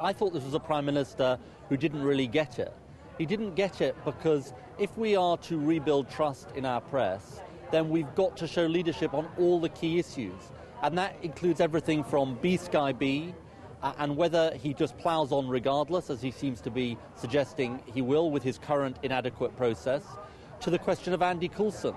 I thought this was a Prime Minister who didn't really get it. He didn't get it because if we are to rebuild trust in our press, then we've got to show leadership on all the key issues. And that includes everything from BSkyB and whether he just ploughs on regardless, as he seems to be suggesting he will with his current inadequate process, to the question of Andy Coulson.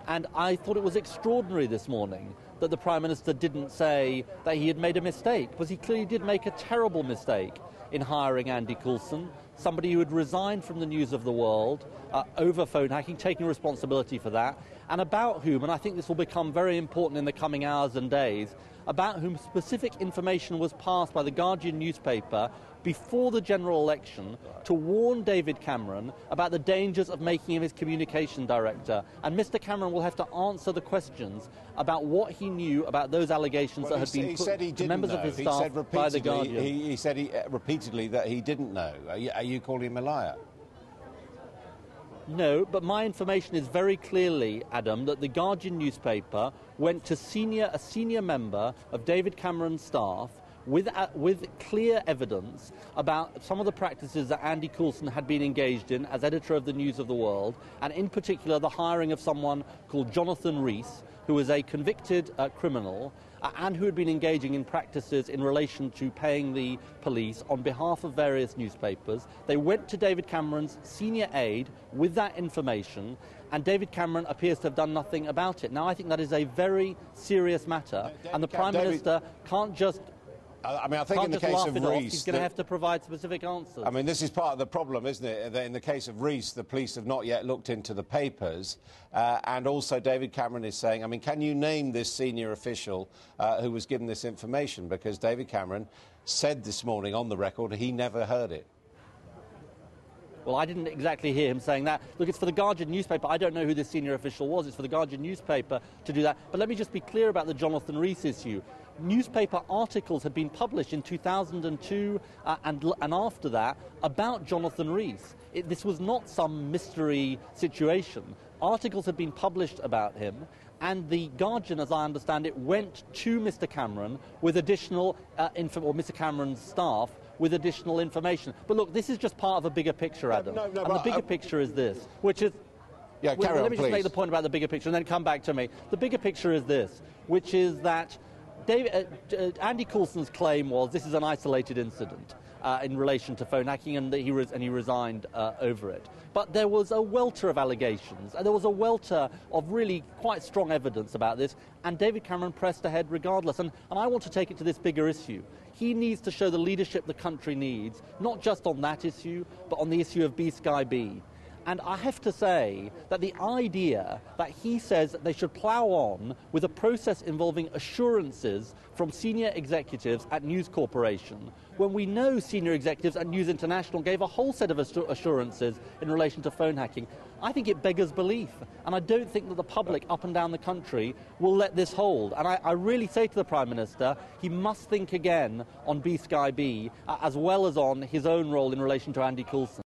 And I thought it was extraordinary this morning that the Prime Minister didn't say that he had made a mistake, because he clearly did make a terrible mistake in hiring Andy Coulson, somebody who had resigned from the News of the World over phone hacking, taking responsibility for that, and about whom, and I think this will become very important in the coming hours and days, about whom specific information was passed by the Guardian newspaper before the general election to warn David Cameron about the dangers of making him his communication director. And Mr Cameron will have to answer the questions about what he knew about those allegations that had been put to members of his staff by the Guardian. He said repeatedly that he didn't know. Are you calling him a liar? No, but my information is very clearly, Adam, that the Guardian newspaper went to a senior member of David Cameron's staff with clear evidence about some of the practices that Andy Coulson had been engaged in as editor of the News of the World, and in particular the hiring of someone called Jonathan Rees, who was a convicted criminal and who had been engaging in practices in relation to paying the police on behalf of various newspapers. They went to David Cameron's senior aide with that information, and David Cameron appears to have done nothing about it. Now, I think that is a very serious matter, and the Prime Minister can't just... I mean, I think in the case of Rees... He's going to have to provide specific answers. I mean, this is part of the problem, isn't it? That in the case of Rees, the police have not yet looked into the papers. And also David Cameron is saying, I mean, can you name this senior official who was given this information? Because David Cameron said this morning on the record he never heard it. Well, I didn't exactly hear him saying that. Look, it's for the Guardian newspaper. I don't know who this senior official was. It's for the Guardian newspaper to do that. But let me just be clear about the Jonathan Rees issue. Newspaper articles had been published in 2002 and after that about Jonathan Rees. This was not some mystery situation. Articles had been published about him, and the Guardian, as I understand it, went to Mr Cameron with additional or Mr Cameron's staff with additional information. But look, this is just part of a bigger picture, Adam. And the bigger picture is this, which is... Yeah, carry on, let me just make the point about the bigger picture and then come back to me. The bigger picture is this, which is that Andy Coulson's claim was this is an isolated incident in relation to phone hacking, and that he resigned over it. But there was a welter of allegations, and there was a welter of really quite strong evidence about this, and David Cameron pressed ahead regardless. And I want to take it to this bigger issue. He needs to show the leadership the country needs, not just on that issue, but on the issue of BSkyB. And I have to say that the idea that he says that they should plough on with a process involving assurances from senior executives at News Corporation, when we know senior executives at News International gave a whole set of assurances in relation to phone hacking, I think it beggars belief. And I don't think that the public up and down the country will let this hold. And I really say to the Prime Minister, he must think again on BSkyB as well as on his own role in relation to Andy Coulson.